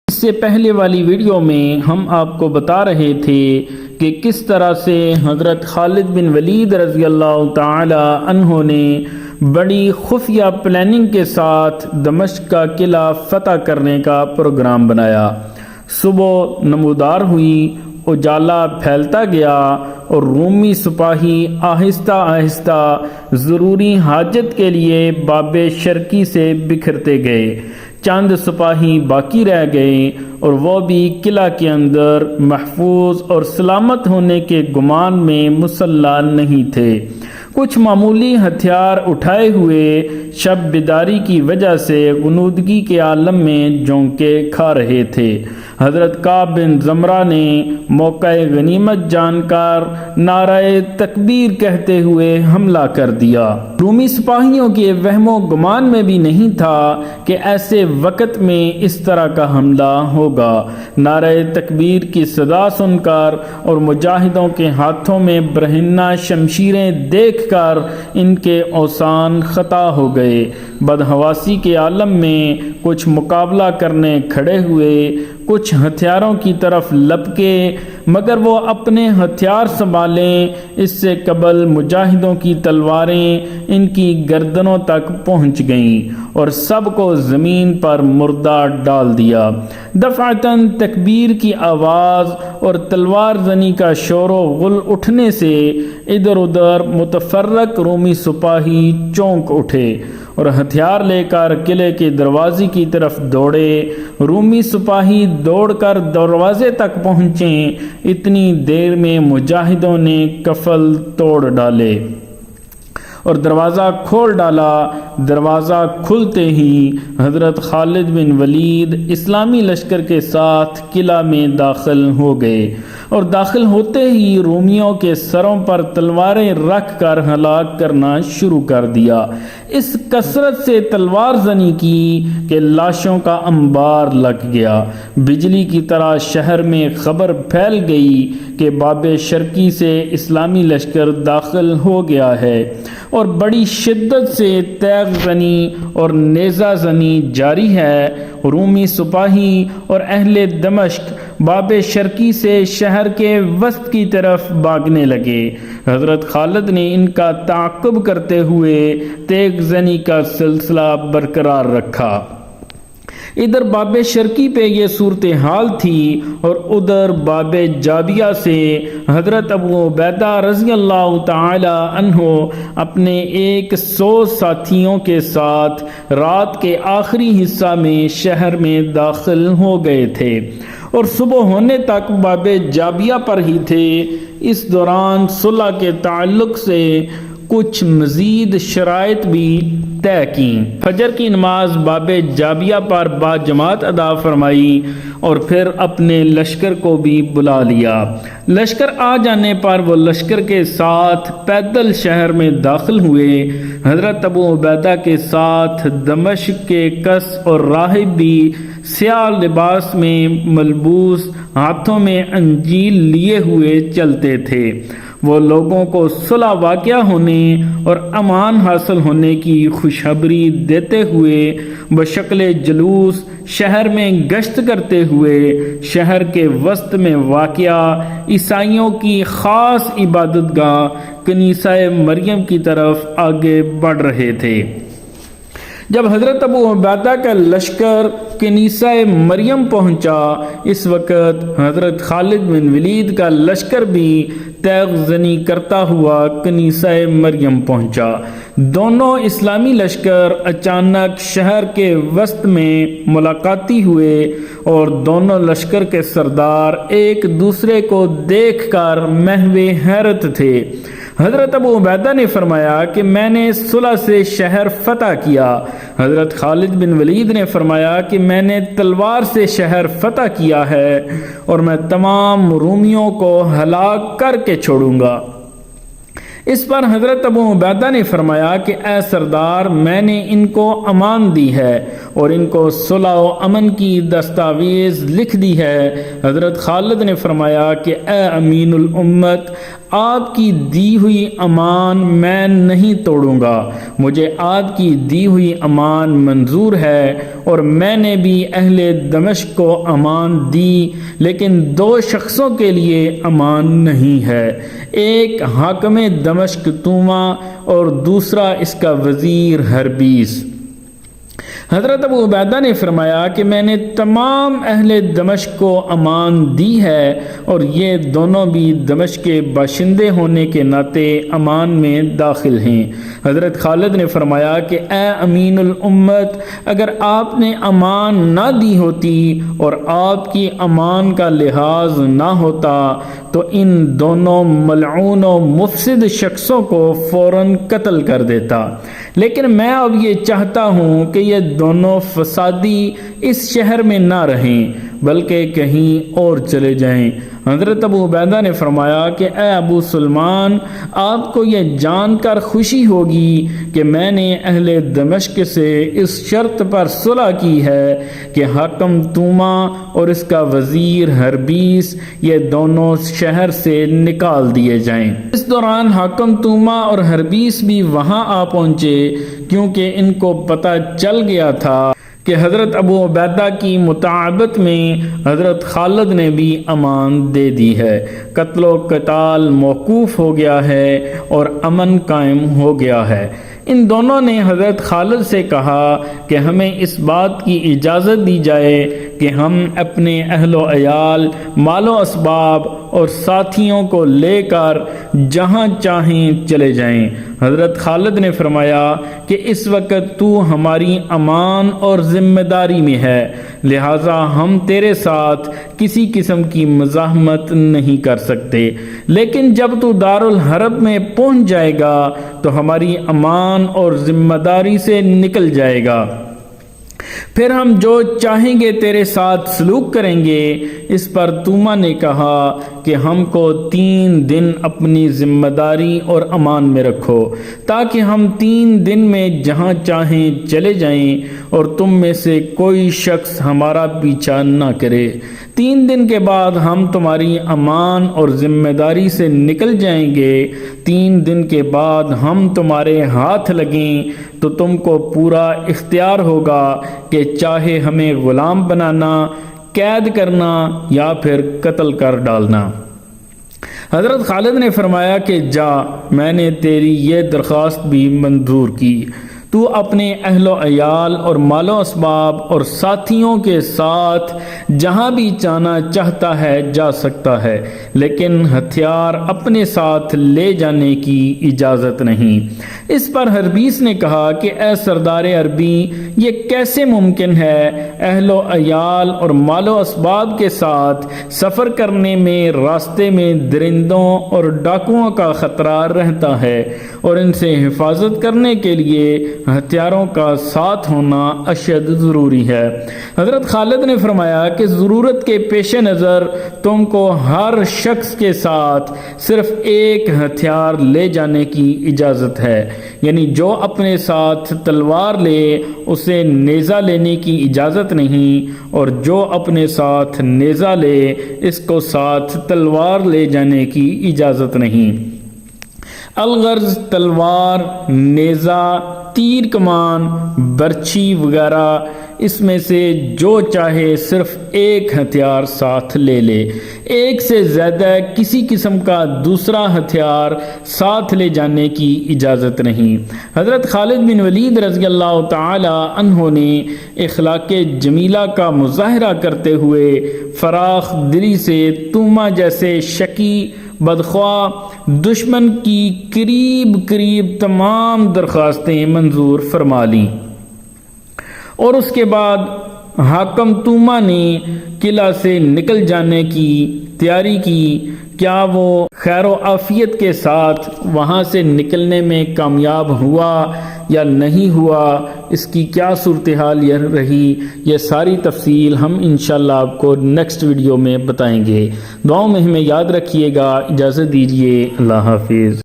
اس سے پہلے والی ویڈیو میں ہم آپ کو بتا رہے تھے کہ کس طرح سے حضرت خالد بن ولید رضی اللہ تعالی عنہ نے بڑی خفیہ پلاننگ کے ساتھ دمشق کا قلعہ فتح کرنے کا پروگرام بنایا۔ صبح نمودار ہوئی، اجالا پھیلتا گیا اور رومی سپاہی آہستہ آہستہ ضروری حاجت کے لیے باب شرقی سے بکھرتے گئے۔ چند سپاہی باقی رہ گئے اور وہ بھی قلعہ کے اندر محفوظ اور سلامت ہونے کے گمان میں مسلح نہیں تھے۔ کچھ معمولی ہتھیار اٹھائے ہوئے شب بیداری کی وجہ سے غنودگی کے عالم میں جونکے کھا رہے تھے۔ حضرت کعب بن زمرہ نے موقع غنیمت جان کر نعرہ تکبیر کہتے ہوئے حملہ کر دیا۔ رومی سپاہیوں کے وہم و گمان میں بھی نہیں تھا کہ ایسے وقت میں اس طرح کا حملہ ہوگا۔ نعرہ تکبیر کی صدا سن کر اور مجاہدوں کے ہاتھوں میں برہنہ شمشیریں دیکھ کر ان کے اوسان خطا ہو گئے۔ بدحواسی کے عالم میں کچھ مقابلہ کرنے کھڑے ہوئے، کچھ ہتھیاروں کی طرف لپکے، مگر وہ اپنے ہتھیار سنبھالیں اس سے قبل مجاہدوں کی تلواریں ان کی گردنوں تک پہنچ گئیں اور سب کو زمین پر مردہ ڈال دیا۔ دفعتاً تکبیر کی آواز اور تلوار زنی کا شور و غل اٹھنے سے ادھر ادھر متفرق رومی سپاہی چونک اٹھے اور ہتھیار لے کر قلعے کے دروازے کی طرف دوڑے۔ رومی سپاہی دوڑ کر دروازے تک پہنچے، اتنی دیر میں مجاہدوں نے قفل توڑ ڈالے اور دروازہ کھول ڈالا۔ دروازہ کھلتے ہی حضرت خالد بن ولید اسلامی لشکر کے ساتھ قلعہ میں داخل ہو گئے اور داخل ہوتے ہی رومیوں کے سروں پر تلواریں رکھ کر ہلاک کرنا شروع کر دیا۔ اس کثرت سے تلوار زنی کی کہ لاشوں کا انبار لگ گیا۔ بجلی کی طرح شہر میں خبر پھیل گئی کہ باب شرقی سے اسلامی لشکر داخل ہو گیا ہے اور بڑی شدت سے تیغ زنی اور نیزہ زنی جاری ہے۔ رومی سپاہی اور اہل دمشق باب شرقی سے شہر کے وسط کی طرف بھاگنے لگے۔ حضرت خالد نے ان کا تعاقب کرتے ہوئے تیغ زنی کا سلسلہ برقرار رکھا۔ ادھر باب شرقی پہ یہ صورتحال تھی اور ادھر باب جابیہ سے حضرت ابو عبیدہ رضی اللہ تعالی عنہ اپنے 100 ساتھیوں کے ساتھ رات کے آخری حصہ میں شہر میں داخل ہو گئے تھے اور صبح ہونے تک باب جابیہ پر ہی تھے۔ اس دوران صلح کے تعلق سے کچھ مزید شرائط بھی طے کی۔ فجر کی نماز باب جابیہ پر باجماعت ادا فرمائی اور پھر اپنے لشکر کو بھی بلا لیا۔ لشکر آ جانے پر وہ لشکر کے ساتھ پیدل شہر میں داخل ہوئے۔ حضرت ابو عبیدہ کے ساتھ دمشق کے کس اور راہب بھی سیاہ لباس میں ملبوس، ہاتھوں میں انجیل لیے ہوئے چلتے تھے۔ وہ لوگوں کو صلح واقع ہونے اور امان حاصل ہونے کی خوشخبری دیتے ہوئے بشکل جلوس شہر میں گشت کرتے ہوئے شہر کے وسط میں واقع عیسائیوں کی خاص عبادت گاہ کنیسہ مریم کی طرف آگے بڑھ رہے تھے۔ جب حضرت ابو عبیدہ کا لشکر کنیسہ مریم پہنچا، اس وقت حضرت خالد بن ولید کا لشکر بھی تیغ زنی کرتا ہوا کنیسہ مریم پہنچا۔ دونوں اسلامی لشکر اچانک شہر کے وسط میں ملاقاتی ہوئے اور دونوں لشکر کے سردار ایک دوسرے کو دیکھ کر محو حیرت تھے۔ حضرت ابو عبیدہ نے فرمایا کہ میں نے صلح سے شہر فتح کیا۔ حضرت خالد بن ولید نے فرمایا کہ میں نے تلوار سے شہر فتح کیا ہے اور میں تمام رومیوں کو ہلاک کر کے چھوڑوں گا۔ اس پر حضرت ابو عبیدہ نے فرمایا کہ اے سردار، میں نے ان کو امان دی ہے اور ان کو صلح و امن کی دستاویز لکھ دی ہے۔ حضرت خالد نے فرمایا کہ اے امین الامت، آپ کی دی ہوئی امان میں نہیں توڑوں گا، مجھے آپ کی دی ہوئی امان منظور ہے اور میں نے بھی اہل دمشق کو امان دی، لیکن دو شخصوں کے لیے امان نہیں ہے، ایک حاکم دمشق توما اور دوسرا اس کا وزیر حربیس۔ حضرت ابو عبیدہ نے فرمایا کہ میں نے تمام اہل دمشق کو امان دی ہے اور یہ دونوں بھی دمشق کے باشندے ہونے کے ناطے امان میں داخل ہیں۔ حضرت خالد نے فرمایا کہ اے امین الامت، اگر آپ نے امان نہ دی ہوتی اور آپ کی امان کا لحاظ نہ ہوتا تو ان دونوں ملعون و مفسد شخصوں کو فوراً قتل کر دیتا، لیکن میں اب یہ چاہتا ہوں کہ یہ دونوں فسادی اس شہر میں نہ رہیں بلکہ کہیں اور چلے جائیں۔ حضرت ابو عبیدہ نے فرمایا کہ اے ابو سلمان، آپ کو یہ جان کر خوشی ہوگی کہ میں نے اہل دمشق سے اس شرط پر صلح کی ہے کہ حاکم توما اور اس کا وزیر حربیس یہ دونوں شہر سے نکال دیے جائیں۔ اس دوران حاکم توما اور حربیس بھی وہاں آ پہنچے، کیونکہ ان کو پتہ چل گیا تھا کہ حضرت ابو عبیدہ کی مطاعبت میں حضرت خالد نے بھی امان دے دی ہے، قتل و قتال موقوف ہو گیا ہے اور امن قائم ہو گیا ہے۔ ان دونوں نے حضرت خالد سے کہا کہ ہمیں اس بات کی اجازت دی جائے کہ ہم اپنے اہل و عیال، مال و اسباب اور ساتھیوں کو لے کر جہاں چاہیں چلے جائیں۔ حضرت خالد نے فرمایا کہ اس وقت تو ہماری امان اور ذمہ داری میں ہے، لہٰذا ہم تیرے ساتھ کسی قسم کی مزاحمت نہیں کر سکتے، لیکن جب تو دارالحرب میں پہنچ جائے گا تو ہماری امان اور ذمہ داری سے نکل جائے گا، پھر ہم جو چاہیں گے تیرے ساتھ سلوک کریں گے۔ اس پر توما نے کہا کہ ہم کو 3 دن اپنی ذمہ داری اور امان میں رکھو، تاکہ ہم 3 دن میں جہاں چاہیں چلے جائیں اور تم میں سے کوئی شخص ہمارا پیچھا نہ کرے۔ 3 دن کے بعد ہم تمہاری امان اور ذمہ داری سے نکل جائیں گے۔ 3 دن کے بعد ہم تمہارے ہاتھ لگیں تو تم کو پورا اختیار ہوگا کہ چاہے ہمیں غلام بنانا، قید کرنا یا پھر قتل کر ڈالنا۔ حضرت خالد نے فرمایا کہ جا، میں نے تیری یہ درخواست بھی منظور کی، تو اپنے اہل و عیال اور مال و اسباب اور ساتھیوں کے ساتھ جہاں بھی جانا چاہتا ہے جا سکتا ہے، لیکن ہتھیار اپنے ساتھ لے جانے کی اجازت نہیں۔ اس پر حربیس نے کہا کہ اے سردار عربی، یہ کیسے ممکن ہے؟ اہل و عیال اور مال و اسباب کے ساتھ سفر کرنے میں راستے میں درندوں اور ڈاکوؤں کا خطرہ رہتا ہے، اور ان سے حفاظت کرنے کے لیے ہتھیاروں کا ساتھ ہونا اشد ضروری ہے۔ حضرت خالد نے فرمایا کہ ضرورت کے پیش نظر تم کو ہر شخص کے ساتھ صرف ایک ہتھیار لے جانے کی اجازت ہے، یعنی جو اپنے ساتھ تلوار لے اسے نیزہ لینے کی اجازت نہیں، اور جو اپنے ساتھ نیزہ لے اس کو ساتھ تلوار لے جانے کی اجازت نہیں۔ الغرض تلوار، نیزہ، تیر کمان، برچھی وغیرہ، اس میں سے جو چاہے صرف ایک ہتھیار ساتھ لے لے، ایک سے زیادہ کسی قسم کا دوسرا ہتھیار ساتھ لے جانے کی اجازت نہیں۔ حضرت خالد بن ولید رضی اللہ تعالی عنہ نے اخلاق جمیلہ کا مظاہرہ کرتے ہوئے فراخ دلی سے توما جیسے شقی بدخواہ دشمن کی قریب تمام درخواستیں منظور فرما لیں، اور اس کے بعد حاکم توما نے قلعہ سے نکل جانے کی تیاری کی۔ کیا وہ خیر و عافیت کے ساتھ وہاں سے نکلنے میں کامیاب ہوا یا نہیں ہوا، اس کی کیا صورتحال یہ رہی، یہ ساری تفصیل ہم انشاءاللہ آپ کو نیکسٹ ویڈیو میں بتائیں گے۔ دعاؤں میں ہمیں یاد رکھیے گا۔ اجازت دیجیے، اللہ حافظ۔